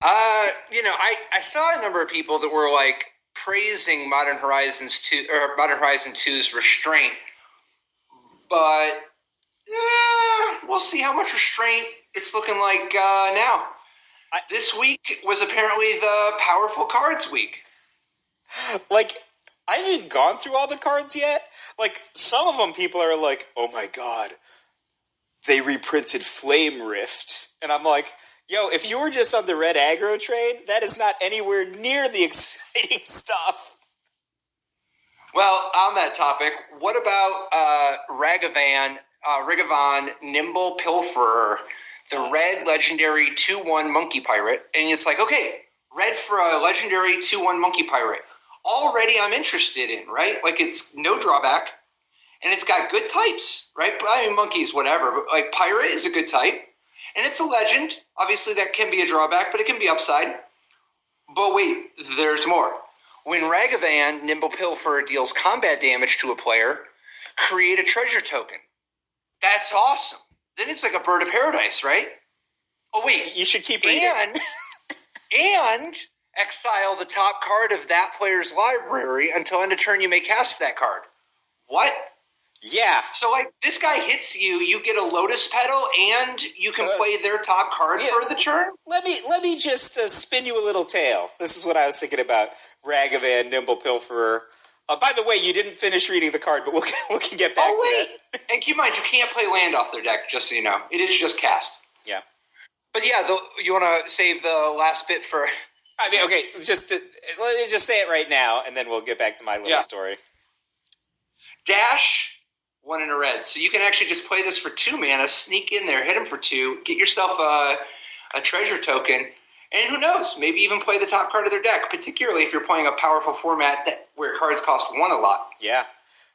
I saw a number of people that were like praising Modern Horizons 2 or Modern Horizon 2's restraint, but we'll see how much restraint it's looking like now. This week was apparently the powerful cards week. Like, I haven't gone through all the cards yet. Like, some of them people are like, oh my god, they reprinted Flame Rift. And I'm like, yo, if you were just on the red aggro train, that is not anywhere near the exciting stuff. Well, on that topic, what about Rigavon Nimble Pilferer, the red legendary 2-1 monkey pirate? And it's like, okay, red for a legendary 2-1 monkey pirate. Already I'm interested in, right? Like, it's no drawback, and it's got good types, right? I mean, monkeys, whatever, but like pirate is a good type, and it's a legend. Obviously, that can be a drawback, but it can be upside. But wait, there's more. When Ragavan Nimble Pilfer deals combat damage to a player, create a treasure token. That's awesome. Then it's like a bird of paradise, right? Oh, wait. You should keep reading. And exile the top card of that player's library until end of turn you may cast that card. What? Yeah. So, like, this guy hits you, you get a Lotus Petal, and you can play their top card for the turn? Let me just spin you a little tale. This is what I was thinking about Ragavan, Nimble Pilferer. By the way, you didn't finish reading the card, but we can get back to that. And keep in mind, you can't play land off their deck, just so you know. It is just cast. Yeah. But yeah, you want to save the last bit for... I mean, okay, let me just say it right now, and then we'll get back to my little story. Dash, 1 in a red. So you can actually just play this for 2 mana, sneak in there, hit him for 2, get yourself a treasure token, and who knows, maybe even play the top card of their deck, particularly if you're playing a powerful format where cards cost 1 a lot. Yeah.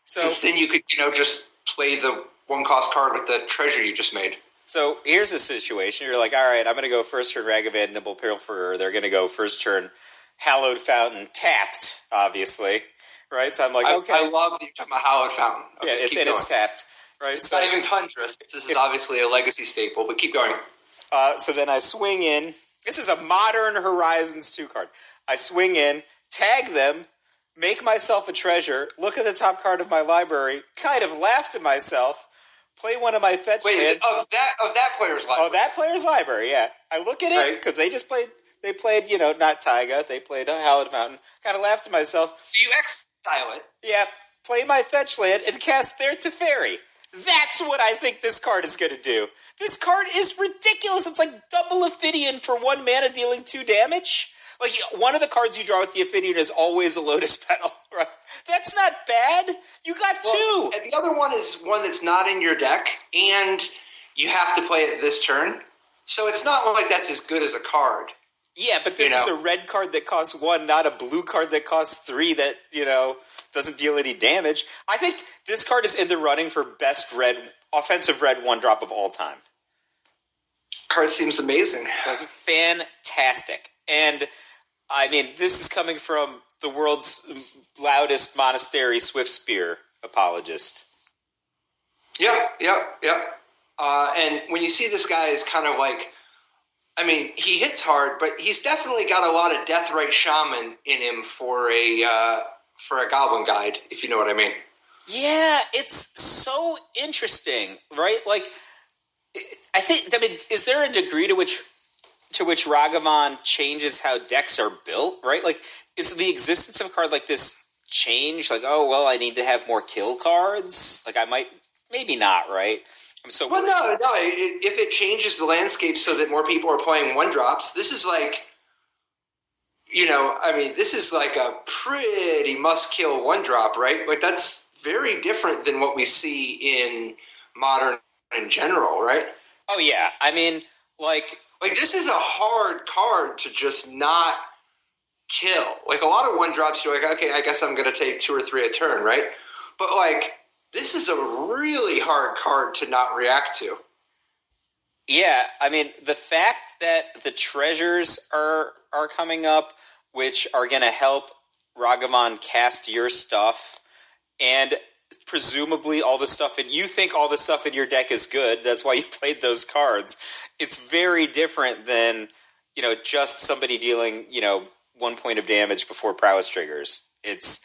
Since then you could, just play the 1-cost card with the treasure you just made. So here's a situation. You're like, all right, I'm going to go first turn Ragavan, Nimble Pilferer. They're going to go first turn Hallowed Fountain, tapped, obviously. Right? So I'm like, okay. I love that you're talking about Hallowed Fountain. Okay, yeah, it's tapped. Right? It's not even Tundra. This is obviously a legacy staple, but keep going. So then I swing in. This is a Modern Horizons 2 card. I swing in, tag them, make myself a treasure, look at the top card of my library, kind of laugh to myself, play one of my fetch lands. Of that player's library. Oh, that player's library, yeah. I look at it, because they just played, not Taiga, they played Hallowed Mountain. Kind of laugh to myself. So you exile it. Yeah, play my fetch land and cast their Teferi. That's what I think this card is going to do. This card is ridiculous. It's like double Ophidian for 1 mana dealing 2 damage. Like, one of the cards you draw with the Ophidian is always a Lotus Petal, right? That's not bad. You got 2. And the other one is one that's not in your deck, and you have to play it this turn. So it's not like that's as good as a card. Yeah, but this is a red card that costs 1, not a blue card that costs 3 that, doesn't deal any damage. I think this card is in the running for best offensive red 1-drop of all time. Card seems amazing. Like, fantastic. And, I mean, this is coming from the world's loudest Monastery Swiftspear apologist. Yep. And when you see this guy is kind of like, I mean, he hits hard, but he's definitely got a lot of Deathrite Shaman in him for a Goblin Guide, if you know what I mean. Yeah, it's so interesting, right? Like, is there a degree to which Ragavan changes how decks are built, right? Like, is the existence of a card like this change? Like, oh, well, I need to have more kill cards? Like, maybe not, right? No. If it changes the landscape so that more people are playing 1-drops, this is like, this is like a pretty must-kill 1-drop, right? Like, that's very different than what we see in Modern in general, right? Oh, yeah. I mean, like, this is a hard card to just not kill. Like, a lot of 1-drops, you're like, okay, I guess I'm going to take 2 or 3 a turn, right? But, like, this is a really hard card to not react to. Yeah, I mean, the fact that the treasures are coming up, which are going to help Ragavan cast your stuff, and presumably all the stuff, and you think all the stuff in your deck is good, that's why you played those cards. It's very different than just somebody dealing, 1 point of damage before prowess triggers. It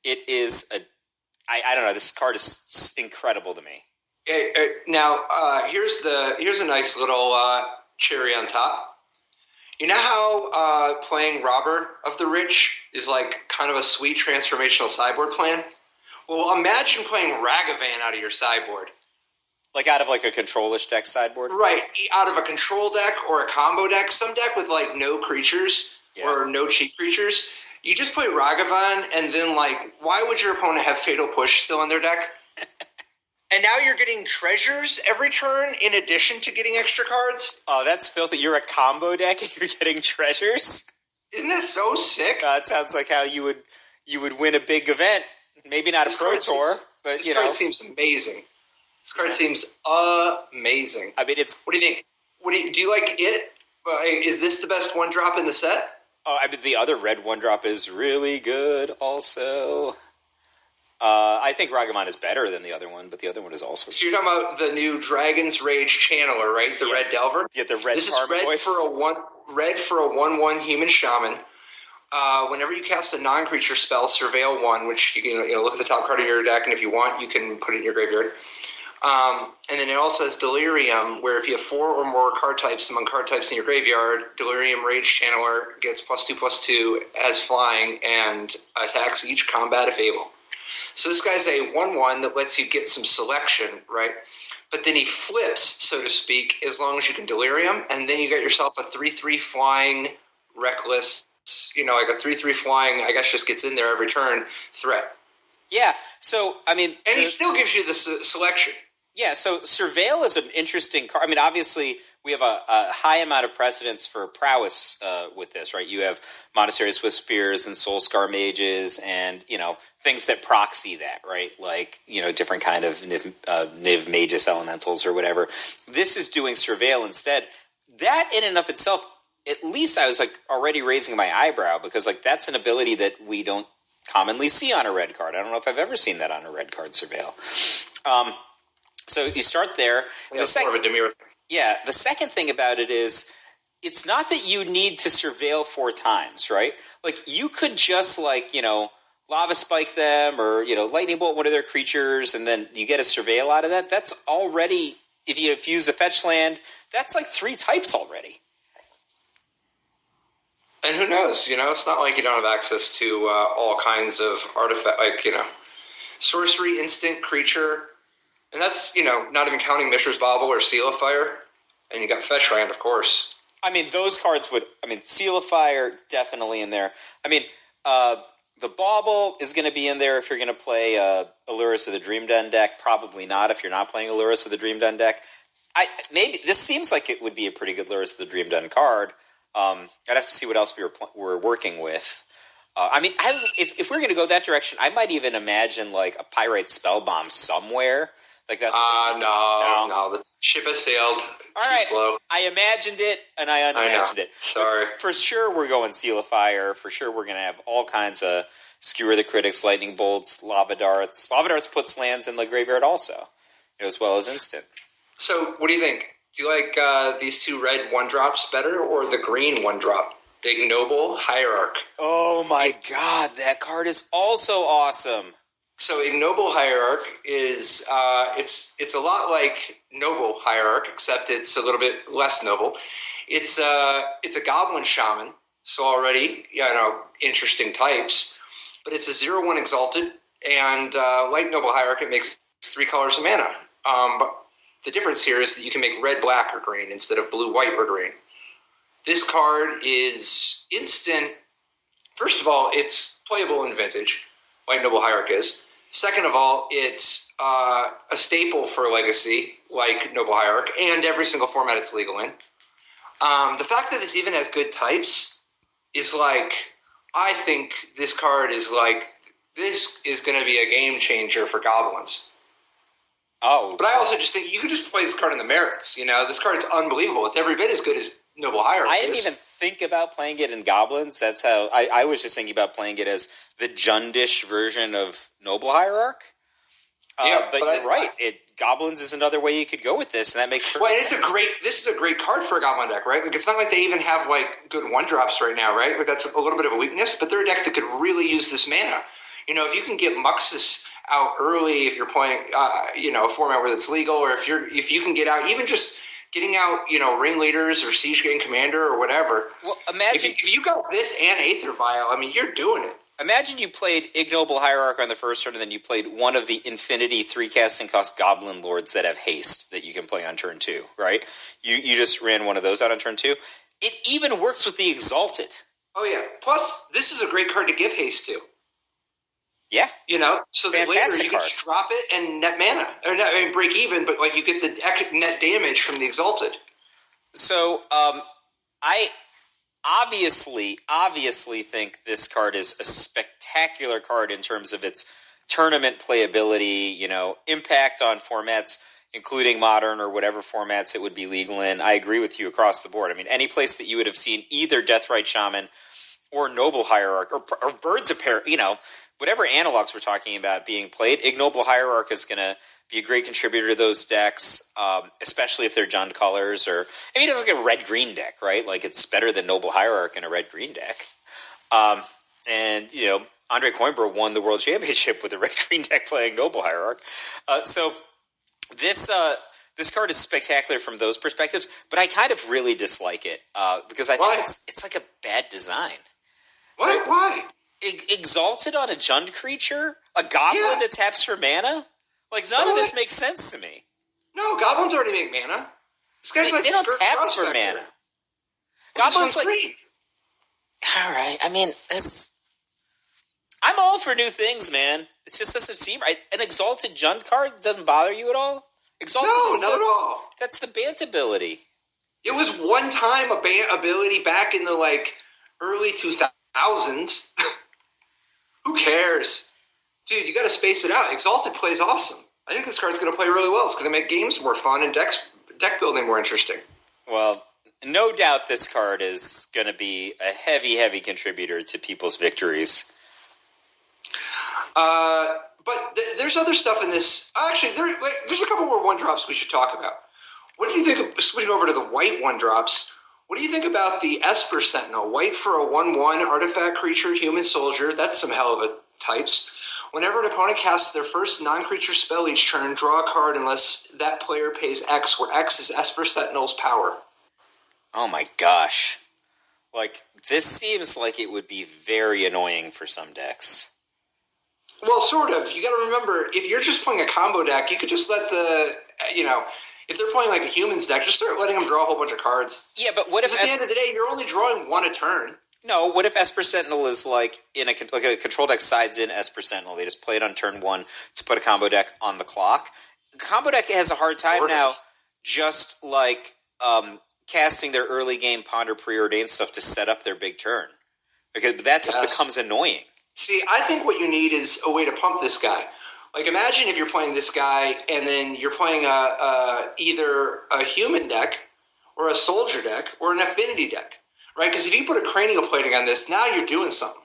is I don't know. This card is incredible to me. Now, here's a nice little cherry on top. You know how playing Robber of the Rich is like kind of a sweet transformational sideboard plan? Well, imagine playing Ragavan out of your sideboard. Like out of like a control-ish deck sideboard? Right, out of a control deck or a combo deck, some deck with like no creatures or no cheap creatures. You just play Ragavan, and then like, why would your opponent have Fatal Push still in their deck? And now you're getting treasures every turn in addition to getting extra cards? Oh, that's filthy. You're a combo deck and you're getting treasures? Isn't that so sick? It sounds like how you would win a big event. Maybe not a Pro Tour, but this card seems amazing. This card seems amazing. I mean, it's... What do you think? Do you like it? Is this the best one drop in the set? Oh, I mean, the other red one drop is really good also. I think Ragavan is better than the other one, but the other one is also... So you're talking about the new Dragon's Rage Channeler, right? The Red Delver? Yeah, the red. This is red for a 1/1 human shaman. Whenever you cast a non-creature spell, Surveil 1, which you can look at the top card of your deck, and if you want, you can put it in your graveyard. And then it also has Delirium, where if you have 4 or more card types among card types in your graveyard, Delirium Rage Channeler gets +2/+2 as flying and attacks each combat if able. So this guy's a 1/1 that lets you get some selection, right? But then he flips, so to speak, as long as you can Delirium, and then you get yourself a 3/3 flying, reckless, like a 3/3 flying, I guess just gets in there every turn, threat. Yeah, so, I mean... And he still gives you the selection. Yeah, so Surveil is an interesting card. I mean, obviously, we have a high amount of precedence for prowess with this, right? You have Monastery Swift Spears and Soulscar Mages and, things that proxy that, right? Like, different kind of Niv Magus Elementals or whatever. This is doing Surveil instead. That in and of itself, at least I was, like, already raising my eyebrow because, like, that's an ability that we don't commonly see on a red card. I don't know if I've ever seen that on a red card, Surveil. So you start there. Yeah, it's more of a demure thing. Yeah, the second thing about it is it's not that you need to Surveil 4 times, right? Like, you could just, Lava Spike them or, Lightning Bolt one of their creatures, and then you get a Surveil out of that. That's already, if you use a fetch land, that's like 3 types already. And who knows, it's not like you don't have access to all kinds of artifact, sorcery, instant, creature, and that's, not even counting Mishra's Bauble or Seal of Fire, and you got fetch land, of course. I mean, those cards Seal of Fire, definitely in there. I mean, the Bauble is going to be in there if you're going to play Allurus of the Dream Den deck, probably not if you're not playing Allurus of the Dream Den deck. Maybe, this seems like it would be a pretty good Allurus of the Dream Den card. I'd have to see what else we're working with. If we're going to go that direction, I might even imagine like a Pyrite Spellbomb somewhere. Like that's no, the ship has sailed. All right, slow. I imagined it and I unimagined it. Sorry. But for sure, we're going Seal of Fire. For sure, we're going to have all kinds of Skewer the Critics, Lightning Bolts, Lava Darts. Lava Darts puts lands in the graveyard also, as well as instant. So, what do you think? Do you like these 2 red 1-drops better or the green 1-drop? The Ignoble Hierarch. Oh my god, that card is also awesome. So Ignoble Hierarch is it's a lot like Noble Hierarch, except it's a little bit less noble. It's a Goblin Shaman, so already interesting types, but it's a 0/1 Exalted, and like Noble Hierarch, it makes 3 colors of mana. But the difference here is that you can make red, black, or green instead of blue, white, or green. This card is instant. First of all, it's playable in Vintage, like Noble Hierarch is. Second of all, it's a staple for Legacy, like Noble Hierarch, and every single format it's legal in. The fact that this even has good types is I think this card is this is going to be a game changer for Goblins. Oh. But I also just think you could just play this card in the merits. This card is unbelievable. It's every bit as good as Noble Hierarch. I didn't even think about playing it in Goblins. That's how I was just thinking about playing it as the Jundish version of Noble Hierarch. Yeah, but you're right. goblins is another way you could go with this, and that makes perfect well, and sense. this is a great card for a goblin deck, right? Like, it's not like they even have like good 1-drops right now, right? Like, that's a little bit of a weakness, but they're a deck that could really use this mana. You know, if you can get Muxus out early, if you're playing, a format where it's legal, or if you can get out, even just getting out, ringleaders or siege gang commander or whatever. Well, imagine if you got this and Aether Vial, I mean, you're doing it. Imagine you played Ignoble Hierarch on the first turn, and then you played one of the infinity 3 casting cost Goblin Lords that have haste that you can play on turn 2, right? You just ran one of those out on turn 2. It even works with the Exalted. Oh, yeah. Plus, this is a great card to give haste to. Yeah. So that later you can just drop it and net mana. Or break even, but like you get the net damage from the Exalted. So, I obviously think this card is a spectacular card in terms of its tournament playability, impact on formats, including modern or whatever formats it would be legal in. I agree with you across the board. I mean, any place that you would have seen either Deathrite Shaman or Noble Hierarch or Birds of Paradise, whatever analogs we're talking about being played, Ignoble Hierarch is going to be a great contributor to those decks, especially if they're Jund colors it's like a red-green deck, right? Like, it's better than Noble Hierarch in a red-green deck. Andre Coimbra won the World Championship with a red-green deck playing Noble Hierarch. So this card is spectacular from those perspectives, but I kind of really dislike it because I think it's like a bad design. Why? Exalted on a Jund creature? A goblin that taps for mana? Like, none of this makes sense to me. No, goblins already make mana. This guy's they don't tap for mana. Goblins like green. All right. I mean, I'm all for new things, man. It just doesn't seem right. An Exalted Jund card doesn't bother you at all? Exalted not at all. That's the Bant ability. It was one time a Bant ability back in the early 2000s. Who cares? Dude, you got to space it out. Exalted plays awesome. I think this card's going to play really well. It's going to make games more fun and deck building more interesting. Well, no doubt this card is going to be a heavy, heavy contributor to people's victories. But there's other stuff in this. Actually, there's a couple more 1-drops we should talk about. What do you think of switching over to the white 1-drops? What do you think about the Esper Sentinel? White for a 1/1 artifact creature, human soldier. That's some hell of a types. Whenever an opponent casts their first non-creature spell each turn, draw a card unless that player pays X, where X is Esper Sentinel's power. Oh my gosh. This seems like it would be very annoying for some decks. Well, sort of. You got to remember, if you're just playing a combo deck, you could just let if they're playing a humans deck, just start letting them draw a whole bunch of cards. Yeah, but what if at the end of the day, you're only drawing one a turn? No, what if Esper Sentinel is in a control deck sides in Esper Sentinel? They just play it on turn 1 to put a combo deck on the clock. The combo deck has a hard time now just casting their early game Ponder Preordained stuff to set up their big turn. Because that becomes annoying. See, I think what you need is a way to pump this guy. Imagine if you're playing this guy and then you're playing either a human deck or a soldier deck or an affinity deck, right? Because if you put a cranial plating on this, now you're doing something.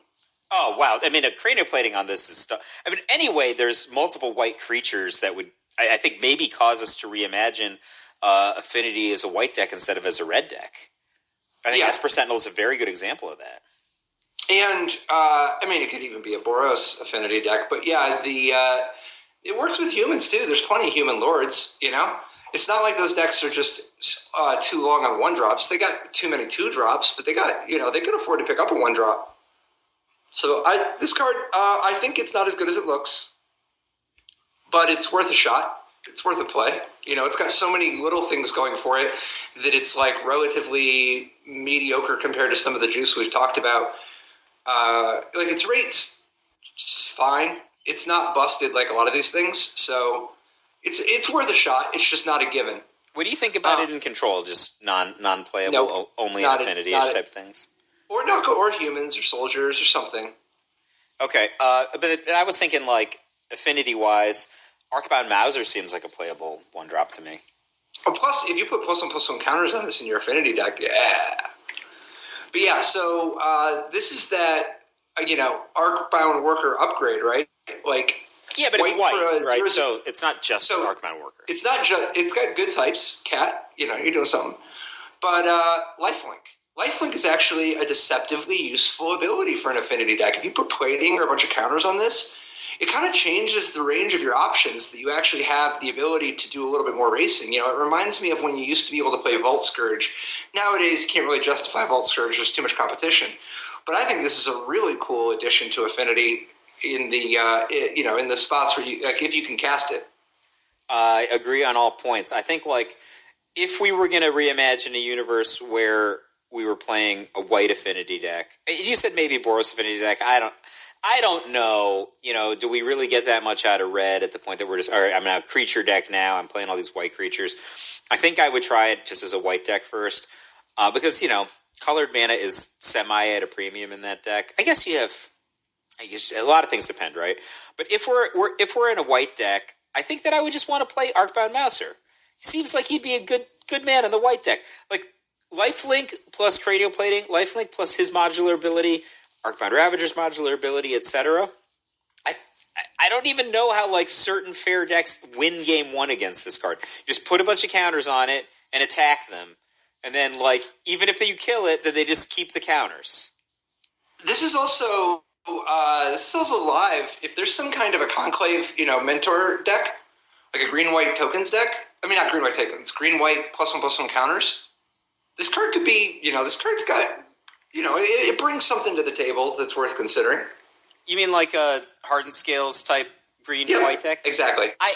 Oh, wow. I mean, a cranial plating on this is stuff. I mean, anyway, there's multiple white creatures that would, I think, maybe cause us to reimagine affinity as a white deck instead of as a red deck. I think Esper Sentinel is a very good example of that. And, it could even be a Boros affinity deck. But, it works with humans, too. There's plenty of human lords, It's not like those decks are just too long on 1-drops. They got too many 2-drops, but they got, they could afford to pick up a 1-drop. So, this card, I think it's not as good as it looks. But it's worth a shot. It's worth a play. It's got so many little things going for it that it's, relatively mediocre compared to some of the juice we've talked about. Its rate's just fine. It's not busted like a lot of these things, so it's worth a shot. It's just not a given. What do you think about it in control? Just non-playable, only affinity-ish type things? Or humans or soldiers or something. Okay, but I was thinking, affinity-wise, Arcbound Mauser seems like a playable 1-drop to me. Oh, plus, if you put +1/+1 counters on this in your affinity deck, But so this is that, Arcbound Worker upgrade, right? Yeah, but it's white, for a right? 0/0. So it's not just Arcbound Worker. It's not just. It's got good types. Cat, you're doing something. But Lifelink. Lifelink is actually a deceptively useful ability for an affinity deck. If you put plating or a bunch of counters on this, it kind of changes the range of your options, that you actually have the ability to do a little bit more racing. It reminds me of when you used to be able to play Vault Scourge. Nowadays, you can't really justify Vault Scourge. There's too much competition. But I think this is a really cool addition to affinity in the in the spots where you, like, if you can cast it. I agree on all points. I think, like, if we were going to reimagine a universe where we were playing a white affinity deck, you said maybe Boros affinity deck. I don't know. Do we really get that much out of red at the point that we're just, all right, I'm now a creature deck now. I'm playing all these white creatures. I think I would try it just as a white deck first, because colored mana is semi at a premium in that deck. I guess a lot of things depend, right? But if we're in a white deck, I think that I would just want to play Arcbound Mouser. He seems like he'd be a good man in the white deck. Like, Lifelink plus Tradio Plating, Lifelink plus his modular ability, Arcbound Ravager's modular ability, etc. I don't even know how, like, certain fair decks win game one against this card. You just put a bunch of counters on it and attack them, and then, like, even if you kill it, then they just keep the counters. This is also live. If there's some kind of a Conclave, mentor deck, like a green-white tokens deck. I mean, not green-white tokens. Green-white +1/+1 counters. This card could be, this card's got, it brings something to the table that's worth considering. You mean like a Hardened Scales type green-white deck? Exactly. I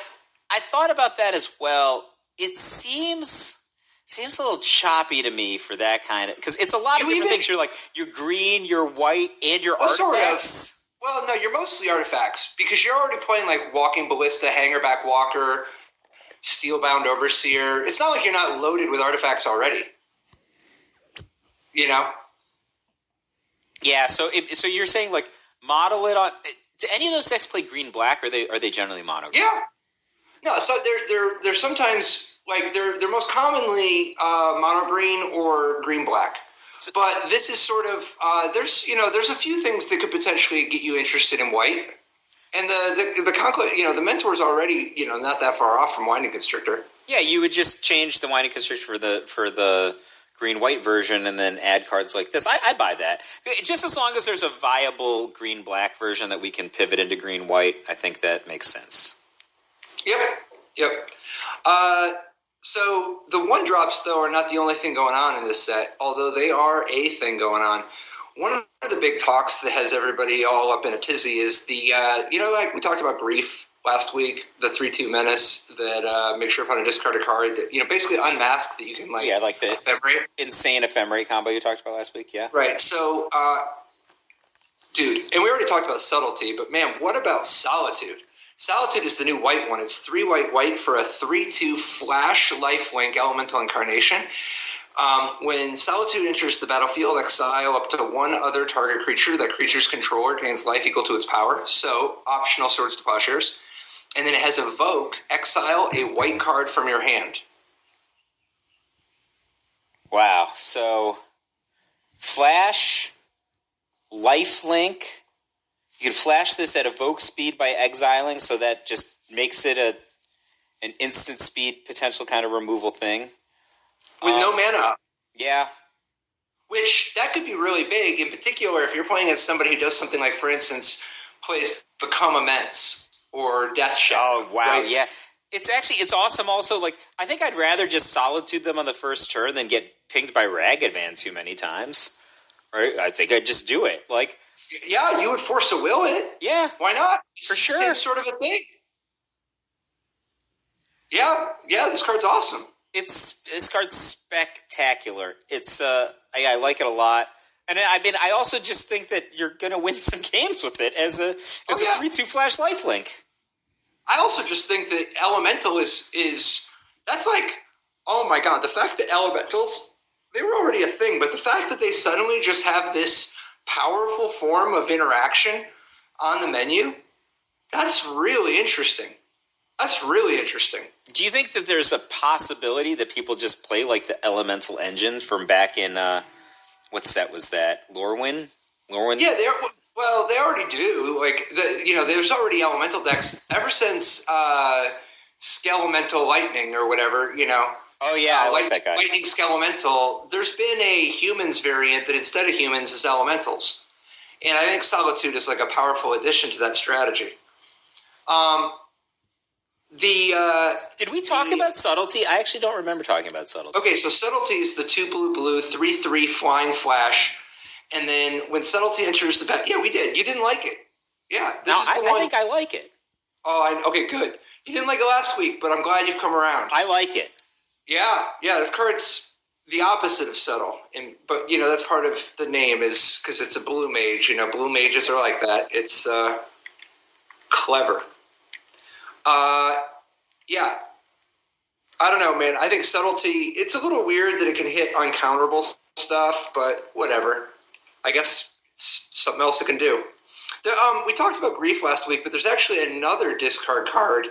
thought about that as well. It seems a little choppy to me for that kind of, because it's a lot of different things. You're like, you're green, you're white, and you're artifacts. Well, no, you're mostly artifacts, because you're already playing like Walking Ballista, Hangerback Walker, Steelbound Overseer. It's not like you're not loaded with artifacts already. Yeah, so you're saying, like, model it on. Do any of those decks play green black, or are they generally mono? Yeah. No, so they're sometimes, like, they're most commonly mono green or green black. So, but this is sort of there's a few things that could potentially get you interested in white. And the Conclave, the mentor's already, not that far off from Winding Constrictor. Yeah, you would just change the Winding Constrictor for the green-white version and then add cards like this. I'd buy that. Just as long as there's a viable green-black version that we can pivot into green-white, I think that makes sense. Yep. So the 1-drops, though, are not the only thing going on in this set, although they are a thing going on. One of the big talks that has everybody all up in a tizzy is the, like we talked about Grief last week, the 3/2 menace that makes sure upon a discard a card that, basically unmask that you can, like the ephemerate. Insane ephemerate combo you talked about last week, yeah. Right, so, dude, and we already talked about Subtlety, but man, what about Solitude? Solitude is the new white one. It's 3 white for a 3/2 flash lifelink elemental incarnation. When Solitude enters the battlefield, exile up to one other target creature. That creature's controller gains life equal to its power. So, optional Swords to Plowshares. And then it has Evoke, exile a white card from your hand. Wow. So, flash, lifelink. You can flash this at Evoke speed by exiling, so that just makes it an instant speed potential kind of removal thing. With no mana. Yeah. Which, that could be really big, in particular if you're playing as somebody who does something like, for instance, plays Become Immense or Death Shadow. Oh, wow, right? Yeah. It's awesome also. Like, I think I'd rather just Solitude them on the first turn than get pinged by Ragavan too many times. Right? I think I'd just do it. Like, yeah, you would Force a Will it. Yeah. Why not? For sure. Same sort of a thing. Yeah, this card's awesome. This card's spectacular. It's I like it a lot, and I also just think that you're gonna win some games with it as a 3/2 flash lifelink. I also just think that Elemental is that's like, oh my god, the fact that Elementals, they were already a thing, but the fact that they suddenly just have this powerful form of interaction on the menu, that's really interesting. Do you think that there's a possibility that people just play like the Elemental engine from back in what set was that? Lorwyn? Yeah, Well, they already do. Like there's already elemental decks ever since Skelemental Lightning or whatever. Oh yeah, I like that guy. Lightning Skelemental. There's been a humans variant that instead of humans is elementals, and I think Solitude is like a powerful addition to that strategy. Did we talk about Subtlety? I actually don't remember talking about Subtlety. Okay, so Subtlety is the 2/2 3/3 flying flash. And then when Subtlety enters the battle, yeah, we did. You didn't like it. Yeah, I think I like it. Oh, okay, good. You didn't like it last week, but I'm glad you've come around. I like it. Yeah, this card's the opposite of subtle, but that's part of the name is because it's a blue mage. Blue mages are like that. It's clever. Yeah. I don't know, man. I think Subtlety. It's a little weird that it can hit uncounterable stuff, but whatever. I guess it's something else it can do. We talked about Grief last week, but there's actually another discard card.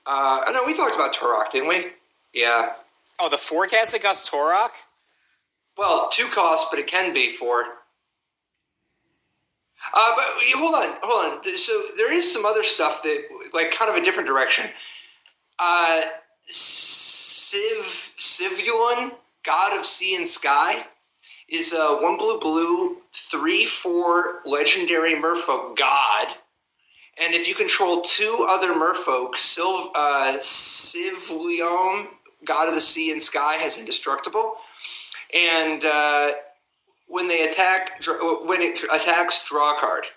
I know we talked about Turok, didn't we? Yeah. Oh, the 4 that costs Turok? Well, 2 costs, but it can be 4. But hold on. So there is some other stuff that, like, kind of a different direction. Sivulun, God of Sea and Sky, is a 1 blue 3/4 legendary merfolk god. And if you control 2 other merfolk, Sivulun, God of the Sea and Sky, has indestructible. And when it attacks, draw a card.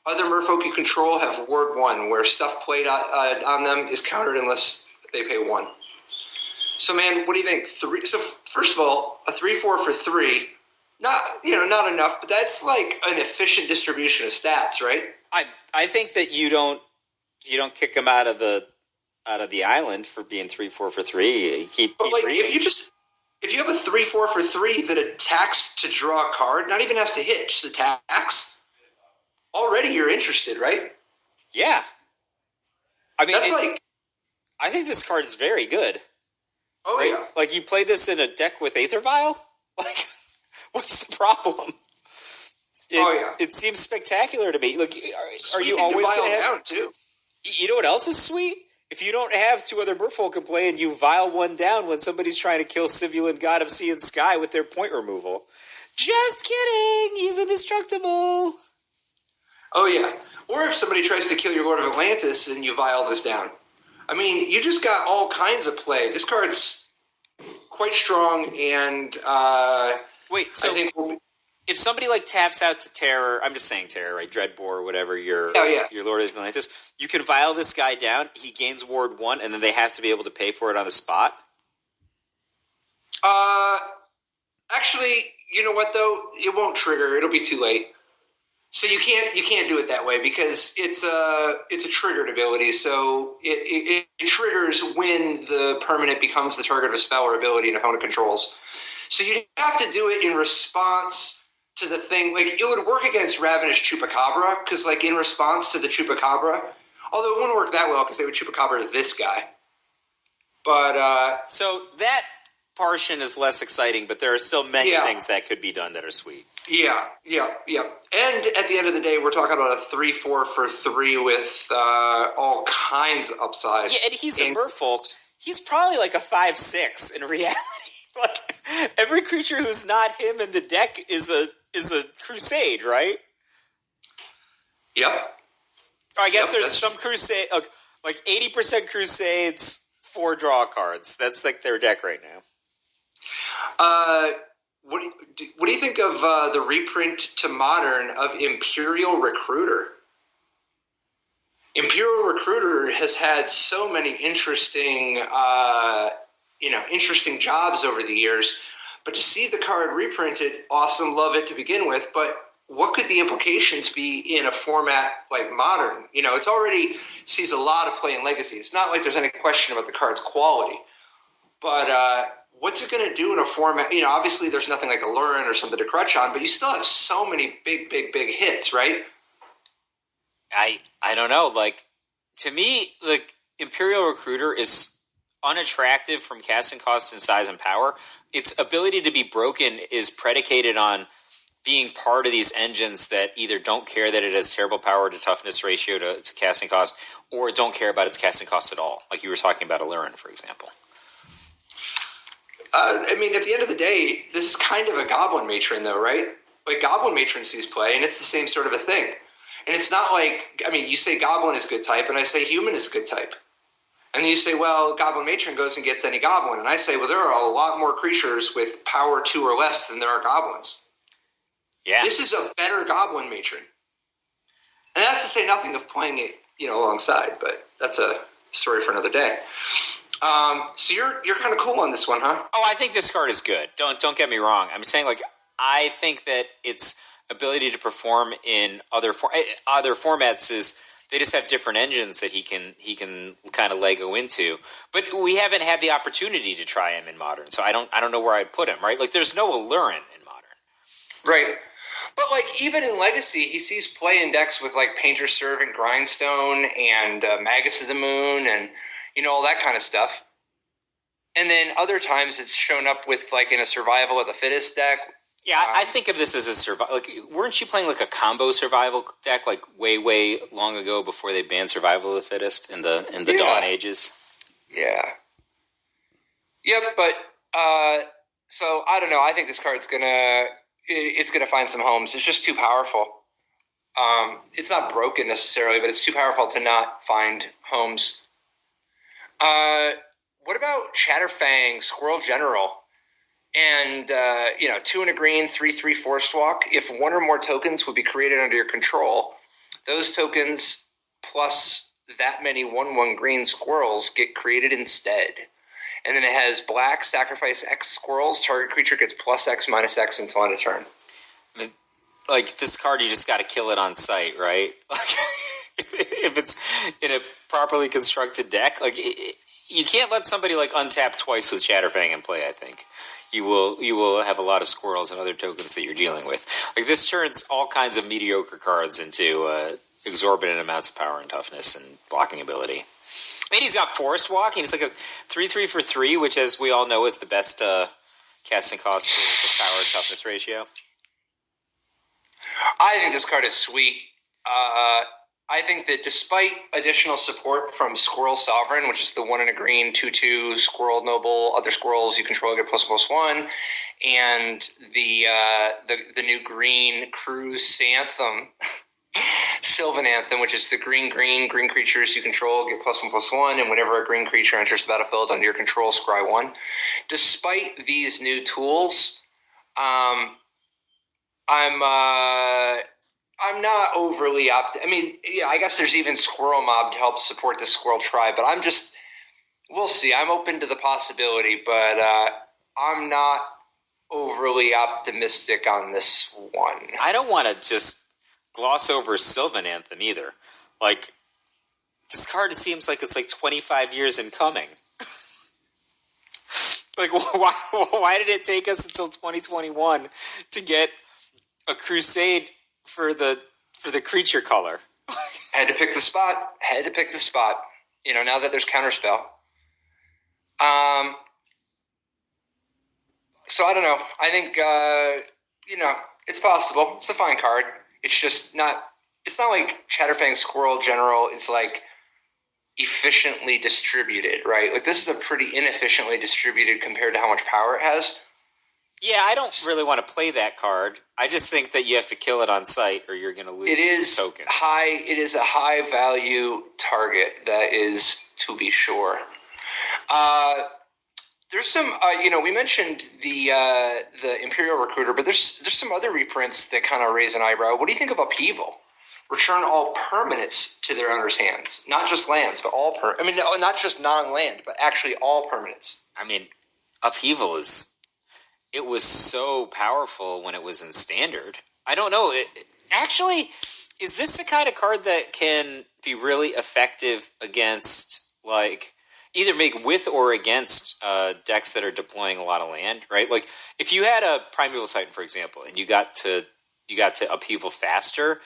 Other merfolk you control have ward 1, where stuff played on them is countered unless they pay 1. So, man, what do you think? So, first of all, a 3/4 for 3. Not enough, but that's like an efficient distribution of stats, right? I think that you don't kick him out of the island for being 3/4 for 3. You keep like if you have a 3/4 for 3 that attacks to draw a card, not even has to hit, just attacks. Already, you're interested, right? Yeah. I mean, I think this card is very good. Oh yeah. Like you play this in a deck with Aether Vial, like. What's the problem? It seems spectacular to me. Look, are you always going to have? Too. You know what else is sweet? If you don't have 2 other merfolk in play and you vial 1 down when somebody's trying to kill Sivulun, God of Sea and Sky, with their point removal. Just kidding. He's indestructible. Oh yeah. Or if somebody tries to kill your Lord of Atlantis and you vial this down. I mean, you just got all kinds of play. This card's quite strong and. Wait, so if somebody like taps out to Terror, I'm just saying Terror, right? Dreadbore or whatever, your Lord of Atlantis, you can vial this guy down, he gains ward 1, and then they have to be able to pay for it on the spot? Actually, you know what though? It won't trigger. It'll be too late. So you can't do it that way because it's a triggered ability. So it triggers when the permanent becomes the target of a spell or ability an opponent controls. So you have to do it in response to the thing. Like, it would work against Ravenous Chupacabra, because, like, in response to the Chupacabra, although it wouldn't work that well, because they would Chupacabra this guy. But, so that portion is less exciting, but there are still many things that could be done that are sweet. Yeah. And at the end of the day, we're talking about a 3/4 for 3 with all kinds of upside. Yeah, and he's a merfolk. He's probably like a 5/6 in reality. Like, every creature who's not him in the deck is a crusade, right? Yep. I guess there's some crusade, like 80% crusades, 4 draw cards. That's like their deck right now. What do you think of the reprint to Modern of Imperial Recruiter? Imperial Recruiter has had so many interesting jobs over the years, but to see the card reprinted, awesome, love it to begin with, but what could the implications be in a format like Modern? It's already sees a lot of play in Legacy. It's not like there's any question about the card's quality, but what's it going to do in a format? Obviously there's nothing like a Lurin or something to crutch on, but you still have so many big hits, right? I don't know. Like, to me, like, Imperial Recruiter is unattractive from casting cost and size and power. Its ability to be broken is predicated on being part of these engines that either don't care that it has terrible power to toughness ratio to casting cost, or don't care about its casting cost at all. Like you were talking about Allurin, for example. I mean, at the end of the day, this is kind of a Goblin Matron, though, right? Like, Goblin Matron sees play, and it's the same sort of a thing. And it's not like, I mean, you say Goblin is good type, and I say Human is good type. And then you say, well, Goblin Matron goes and gets any Goblin. And I say, well, there are a lot more creatures with power 2 or less than there are Goblins. Yeah. This is a better Goblin Matron. And that's to say nothing of playing it, alongside, but that's a story for another day. So you're kind of cool on this one, huh? Oh, I think this card is good. Don't get me wrong. I'm saying, like, I think that its ability to perform in other formats is they just have different engines that he can kind of Lego into. But we haven't had the opportunity to try him in Modern, so I don't know where I'd put him. Right? Like, there's no Allurin in Modern. Right. But, like, even in Legacy, he sees play in decks with, like, Painter's Servant, Grindstone, and Magus of the Moon, and, all that kind of stuff. And then other times it's shown up with, like, in a Survival of the Fittest deck. Yeah, I think of this as a survival. Like, weren't you playing, like, a combo survival deck, like, way long ago before they banned Survival of the Fittest in the Dawn Ages? Yeah. Yep, but, so, I don't know. I think this card's it's gonna find some homes. It's just too powerful. It's not broken necessarily, but it's too powerful to not find homes. What about Chatterfang, Squirrel General? And, 2 and a green, 3/3 Forest Walk. If one or more tokens would be created under your control, those tokens plus that many 1/1 green squirrels get created instead. And then it has black, sacrifice X squirrels. Target creature gets +X, -X until end of turn. I mean, like, this card, you just got to kill it on sight, right? If it's in a properly constructed deck, like, you can't let somebody, like, untap twice with Chatterfang in play, I think. You will have a lot of squirrels and other tokens that you're dealing with. Like, this turns all kinds of mediocre cards into exorbitant amounts of power and toughness and blocking ability. And he's got Forest Walk. He's like a 3/3 for 3, which, as we all know, is the best casting cost to power and toughness ratio. I think this card is sweet. I think that despite additional support from Squirrel Sovereign, which is the 1 and a green 2/2 Squirrel Noble, other squirrels you control get ++1, and the new green Cruise Santham, Sylvan Anthem, which is the green creatures you control get +1/+1, and whenever a green creature enters the battlefield under your control, scry 1. Despite these new tools, I'm not overly I mean, yeah, I guess there's even Squirrel Mob to help support the Squirrel Tribe, but we'll see. I'm open to the possibility, but I'm not overly optimistic on this one. I don't want to just gloss over Sylvan Anthem either. Like, this card seems like it's like 25 years in coming. Like, why did it take us until 2021 to get a crusade for the creature color? Had to pick the spot. Now that there's Counterspell. So I don't know. I think it's possible. It's a fine card. It's just not. It's not like Chatterfang Squirrel General is like efficiently distributed, right? Like, this is a pretty inefficiently distributed compared to how much power it has. Yeah, I don't really want to play that card. I just think that you have to kill it on sight or you're going to lose tokens. It is a high value target, that is to be sure. There's some, we mentioned the Imperial Recruiter, but there's some other reprints that kind of raise an eyebrow. What do you think of Upheaval? Return all permanents to their owner's hands. Not just lands, but all not just non-land, but actually all permanents. I mean, Upheaval it was so powerful when it was in Standard. I don't know. Actually, is this the kind of card that can be really effective against, like, either make with or against decks that are deploying a lot of land, right? Like, if you had a Primeval Titan, for example, and you got to Upheaval faster,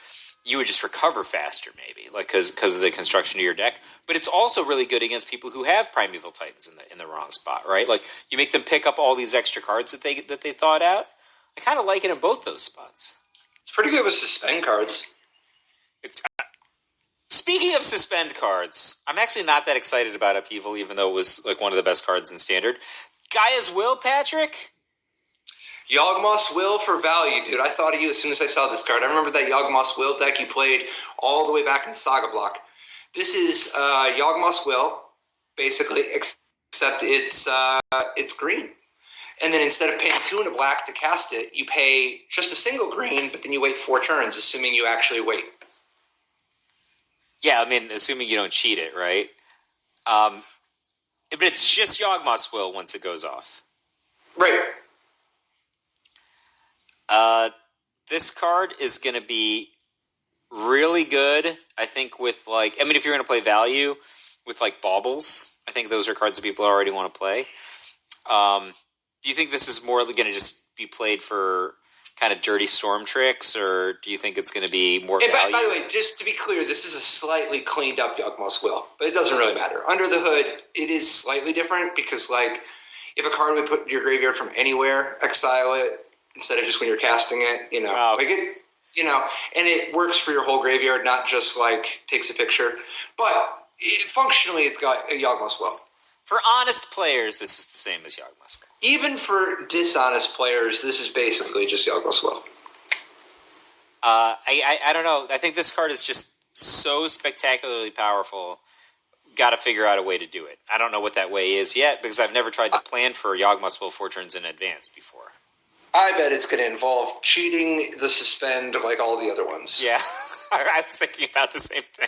you would just recover faster, maybe, like, because of the construction of your deck. But it's also really good against people who have Primeval Titans in the wrong spot, right? Like, you make them pick up all these extra cards that they thought out. I kind of like it in both those spots. It's pretty good with suspend cards. Speaking of suspend cards, I'm actually not that excited about Upheaval, even though it was like one of the best cards in Standard. Gaia's Will, Patrick? Yawgmoth's Will for value, dude. I thought of you as soon as I saw this card. I remember that Yawgmoth's Will deck you played all the way back in Saga Block. This is Yawgmoth's Will, basically, except it's green. And then instead of paying 2 and a black to cast it, you pay just a single green, but then you wait 4 turns, assuming you actually wait. Yeah, I mean, assuming you don't cheat it, right? But it's just Yawgmoth's Will once it goes off. Right. This card is going to be really good, I think, with, like... I mean, if you're going to play value with, like, Baubles, I think those are cards that people already want to play. Do you think this is more going to just be played for kind of dirty storm tricks, or do you think it's going to be more value? By the way, just to be clear, this is a slightly cleaned up Yawgmoth's Will, but it doesn't really matter. Under the hood, it is slightly different because, like, if a card would put in your graveyard from anywhere, exile it instead of just when you're casting it, you know. Wow. Like it, you know, and it works for your whole graveyard, not just, like, takes a picture. But functionally, it's got a Yawgmoth's Will. For honest players, this is the same as Yawgmoth's Will. Even for dishonest players, this is basically just Yawgmoth's Will. I don't know. I think this card is just so spectacularly powerful. Got to figure out a way to do it. I don't know what that way is yet because I've never tried to plan for Yawgmoth's Will 4 turns in advance before. I bet it's going to involve cheating the suspend like all the other ones. Yeah, I was thinking about the same thing.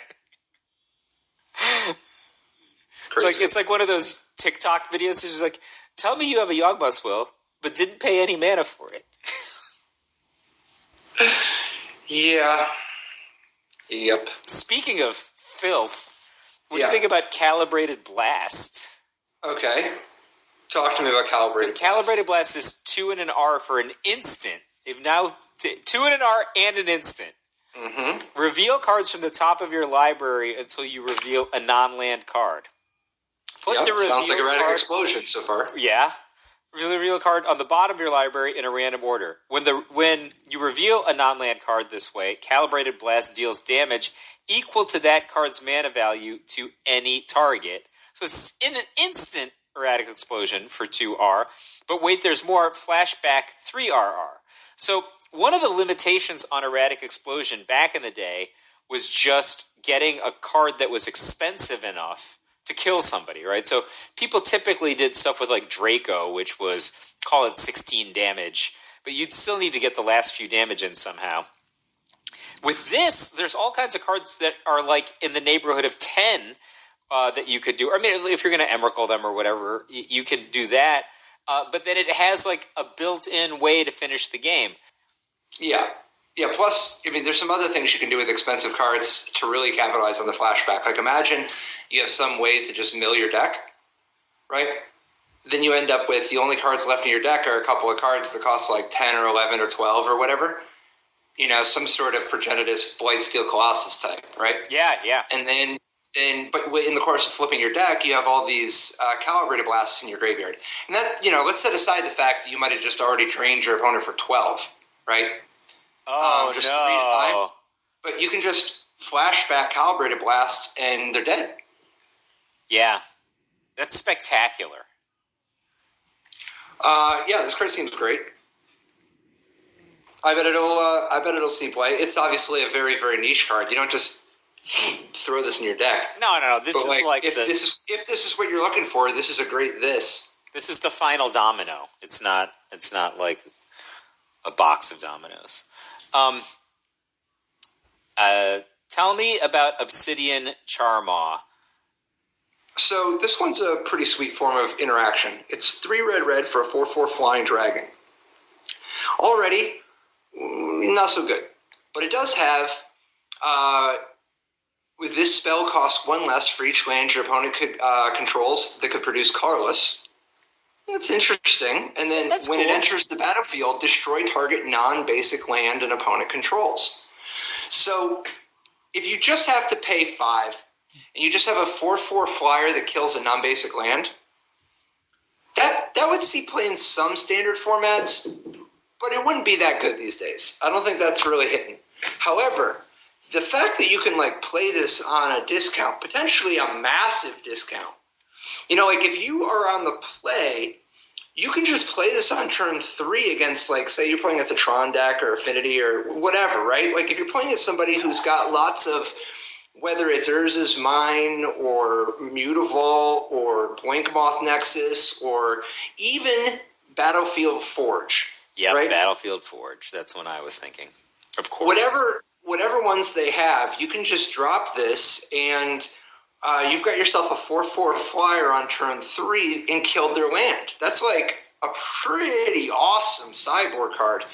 It's like one of those TikTok videos. It's just like, tell me you have a Yawgmoth's Will, but didn't pay any mana for it. Yeah. Yep. Speaking of filth, what do you think about Calibrated Blast? Okay. Talk to me about Calibrated Blast. Calibrated Blast is 2 and an R for an instant. They've now 2 and an R and an instant. Mm-hmm. Reveal cards from the top of your library until you reveal a non-land card. Sounds like a Erratic Explosion so far. Yeah. Reveal a card on the bottom of your library in a random order. When you reveal a non-land card this way, Calibrated Blast deals damage equal to that card's mana value to any target. So it's in an instant Erratic Explosion for 2R. But wait, there's more. Flashback 3RR. So one of the limitations on Erratic Explosion back in the day was just getting a card that was expensive enough to kill somebody, right? So people typically did stuff with like Draco, which was, call it 16 damage, but you'd still need to get the last few damage in somehow. With this, there's all kinds of cards that are like in the neighborhood of 10 that you could do. I mean, if you're going to Emrakul them or whatever, you can do that. But then it has like a built-in way to finish the game. Yeah. Yeah, plus, I mean, there's some other things you can do with expensive cards to really capitalize on the flashback. Like, imagine you have some way to just mill your deck, right? Then you end up with the only cards left in your deck are a couple of cards that cost like 10 or 11 or 12 or whatever. You know, some sort of Progenitus Blightsteel Colossus type, right? Yeah. And then, but in the course of flipping your deck, you have all these Calibrated Blasts in your graveyard. And that, you know, let's set aside the fact that you might have just already drained your opponent for 12, right? Oh, just no. 3 at a time. But you can just flashback Calibrated Blast and they're dead. Yeah. That's spectacular. Yeah, this card seems great. I bet it'll see play. It's obviously a very, very niche card. You don't just throw this in your deck. No. This but is like if this is what you're looking for, this is a great this. This is the final domino. It's not like a box of dominoes. Tell me about Obsidian Charmaw. So this one's a pretty sweet form of interaction. It's 3 red for a 4/4 flying dragon. Already, not so good. But it does have, with this spell, costs 1 less for each land your opponent controls that could produce colorless. That's interesting. And then when it enters the battlefield, destroy target non-basic land an opponent controls. So if you just have to pay 5, and you just have a 4/4 flyer that kills a non-basic land, that would see play in some standard formats, but it wouldn't be that good these days. I don't think that's really hitting. However, the fact that you can like play this on a discount, potentially a massive discount, like if you are on the play, you can just play this on turn 3 against, like, say you're playing against a Tron deck or Affinity or whatever, right? Like if you're playing against somebody who's got lots of, whether it's Urza's Mine or Mutavault or Blinkmoth Nexus or even Battlefield Forge. Yeah, right? Battlefield Forge. That's what I was thinking. Of course. Whatever ones they have, you can just drop this and you've got yourself a 4/4 flyer on turn 3 and killed their land. That's like a pretty awesome sideboard card,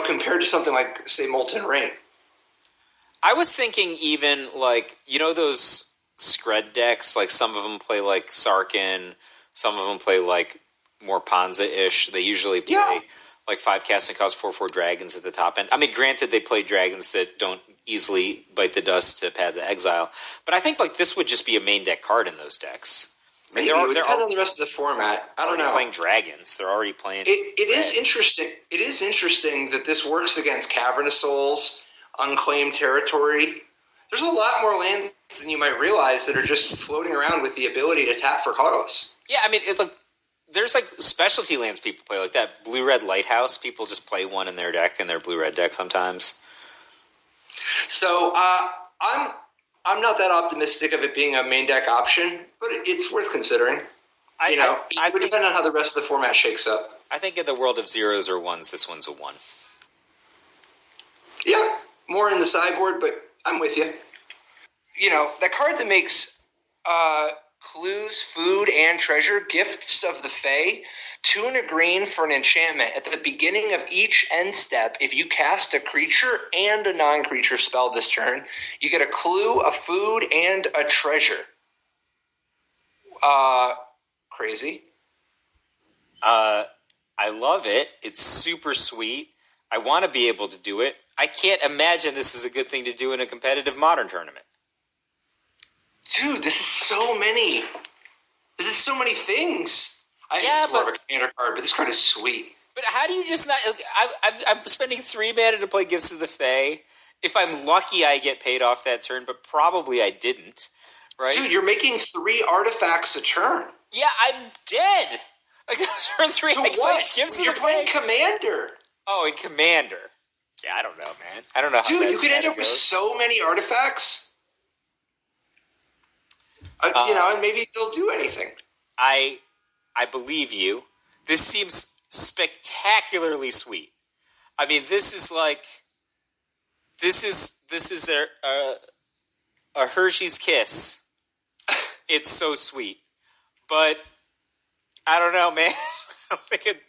compared to something like, say, Molten Rain. I was thinking even, like, those Scred decks, like some of them play like Sarkhan, some of them play like more Ponza-ish. They usually play like 5 cast and cost 4/4 dragons at the top end. I mean, granted, they play dragons that don't easily bite the dust to Path to Exile, but I think like this would just be a main deck card in those decks. Maybe. It would depend on the rest of the format. I don't know. They're playing dragons. They're already playing. It is interesting. It is interesting that this works against Cavernous Souls, Unclaimed Territory. There's a lot more lands than you might realize that are just floating around with the ability to tap for colorless. Yeah, I mean, there's like specialty lands people play, like that Blue-Red Lighthouse. People just play one in their deck, in their Blue-Red deck sometimes. So I'm not that optimistic of it being a main deck option, but it's worth considering. It would depend on how the rest of the format shakes up. I think in the world of zeros or ones, this one's a 1. Yeah, more in the sideboard, but I'm with you. That card that makes clues, food, and treasure, Gifts of the Fae, 2 and a green for an enchantment. At the beginning of each end step, if you cast a creature and a non-creature spell this turn, you get a clue, a food, and a treasure. Crazy. I love it. It's super sweet. I want to be able to do it. I can't imagine this is a good thing to do in a competitive Modern tournament. Dude, this is so many things. I think it's more of a commander card, but this card is sweet. But how do you just not... I'm spending 3 mana to play Gifts of the Fae. If I'm lucky, I get paid off that turn, but probably I didn't. Right? Dude, you're making 3 artifacts a turn. Yeah, I'm dead. Like, turn 3, so I what? Gifts of the Fae. You're playing Commander. Oh, in Commander. Yeah, I don't know, man. I don't know how Dude, you could end up with so many artifacts. And maybe they'll do anything. I believe you. This seems spectacularly sweet. I mean, this is a Hershey's Kiss. It's so sweet. But I don't know, man. I'm thinking,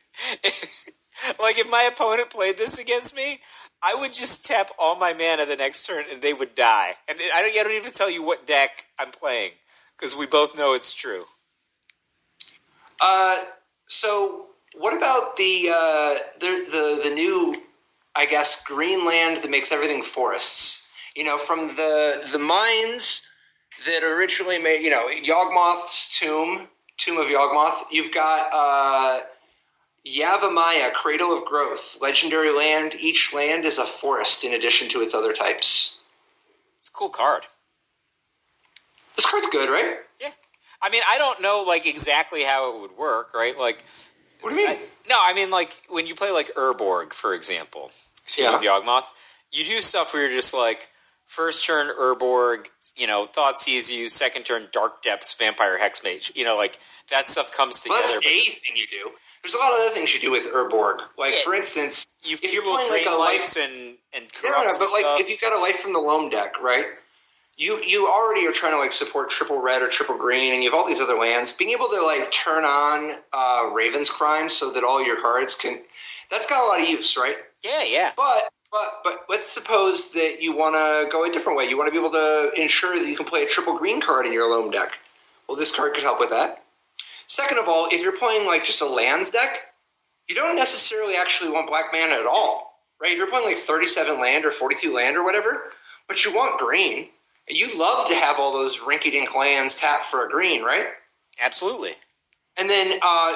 like, if my opponent played this against me, I would just tap all my mana the next turn and they would die. And I don't even tell you what deck I'm playing, because we both know it's true. So what about the new, I guess, green land that makes everything forests? From the mines that originally made, Yawgmoth's Tomb of Yawgmoth. You've got Yavimaya, Cradle of Growth, legendary land. Each land is a forest in addition to its other types. It's a cool card. This card's good, right? Yeah. I mean, I don't know, like, exactly how it would work, right? Like, what do you mean? I mean, like, when you play, like, Urborg, for example, of Yawgmoth, you do stuff where you're just, like, first turn Urborg, Thoughtseize you, second turn Dark Depths, Vampire Hexmage. Like, that stuff comes together. Well, that's anything you do. There's a lot of other things you do with Urborg. Like, for instance, if you're playing, like, a life... and corrupts but, like, if you've got a Life from the Loam deck, right? You already are trying to, like, support triple red or triple green, and you have all these other lands. Being able to, like, turn on Raven's Crime so that all your cards can... That's got a lot of use, right? Yeah. But let's suppose that you want to go a different way. You want to be able to ensure that you can play a triple green card in your Loam deck. Well, this card could help with that. Second of all, if you're playing, like, just a lands deck, you don't necessarily actually want black mana at all, right? If you're playing, like, 37 land or 42 land or whatever, but you want green... You'd love to have all those rinky-dink lands tapped for a green, right? Absolutely. And then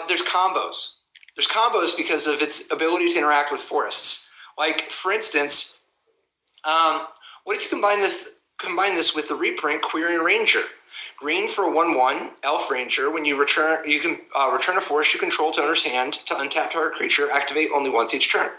there's combos. There's combos because of its ability to interact with forests. Like, for instance, what if you combine this with the reprint Queering Ranger? Green for a 1/1 Elf Ranger. When you can return a forest you control to owner's hand to untap target creature. Activate only once each turn.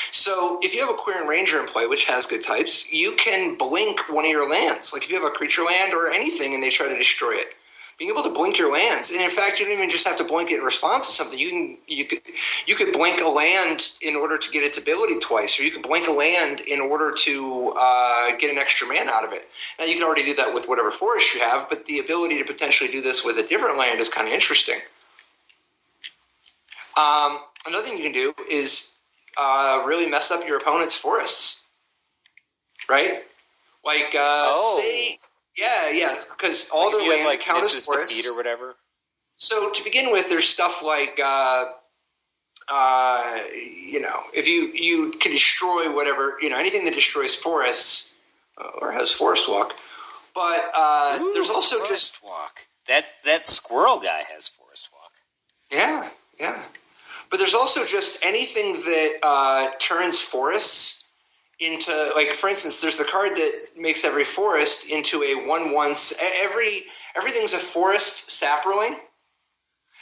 So if you have a Queering Ranger in play, which has good types, you can blink one of your lands. Like if you have a creature land or anything and they try to destroy it, being able to blink your lands, and in fact, you don't even just have to blink it in response to something. You could blink a land in order to get its ability twice, or you could blink a land in order to get an extra mana out of it. Now, you can already do that with whatever forest you have, but the ability to potentially do this with a different land is kind of interesting. Another thing you can do is really mess up your opponent's forests, right? Like, say... Yeah, because all their land counters as forests. Defeat or whatever. So to begin with, there's stuff like, if you can destroy whatever, anything that destroys forests or has forest walk. But there's also forest walk. That squirrel guy has forest walk. Yeah. But there's also just anything that turns forests into, like, for instance, there's the card that makes every forest into a 1/1. Everything's a forest saproing.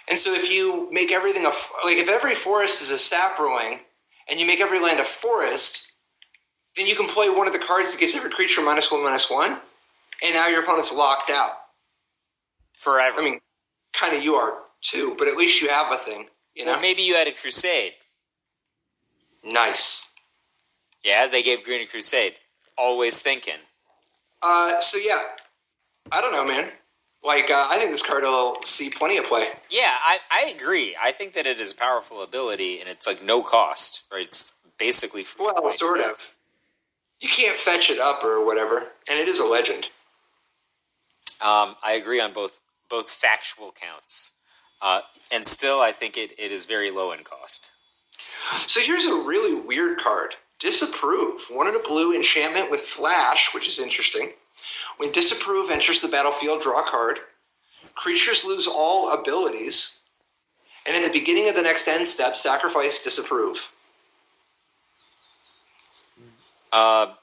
And so if you make everything if every forest is a saproing and you make every land a forest, then you can play one of the cards that gives every creature -1/-1, and now your opponent's locked out. Forever. I mean, kind of you are too, but at least you have a thing, Well, maybe you had a Crusade. Nice. Yeah, they gave Green a Crusade. Always thinking. So yeah, I don't know, man. Like, I think this card will see plenty of play. Yeah, I agree. I think that it is a powerful ability, and it's like no cost, right? It's basically free. Well, sort of. You can't fetch it up or whatever, and it is a legend. I agree on both factual counts, and still, I think it is very low in cost. So here's a really weird card. Disapprove. 1 and a blue enchantment with flash, which is interesting. When Disapprove enters the battlefield, draw a card. Creatures lose all abilities. And at the beginning of the next end step, sacrifice Disapprove. It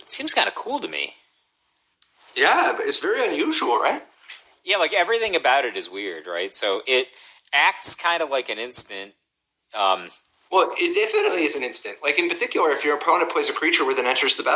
seems kind of cool to me. Yeah, but it's very unusual, right? Yeah, like everything about it is weird, right? So it acts kind of like an instant. Well, it definitely is an instant. Like, in particular, if your opponent plays a creature with an enters the battlefield,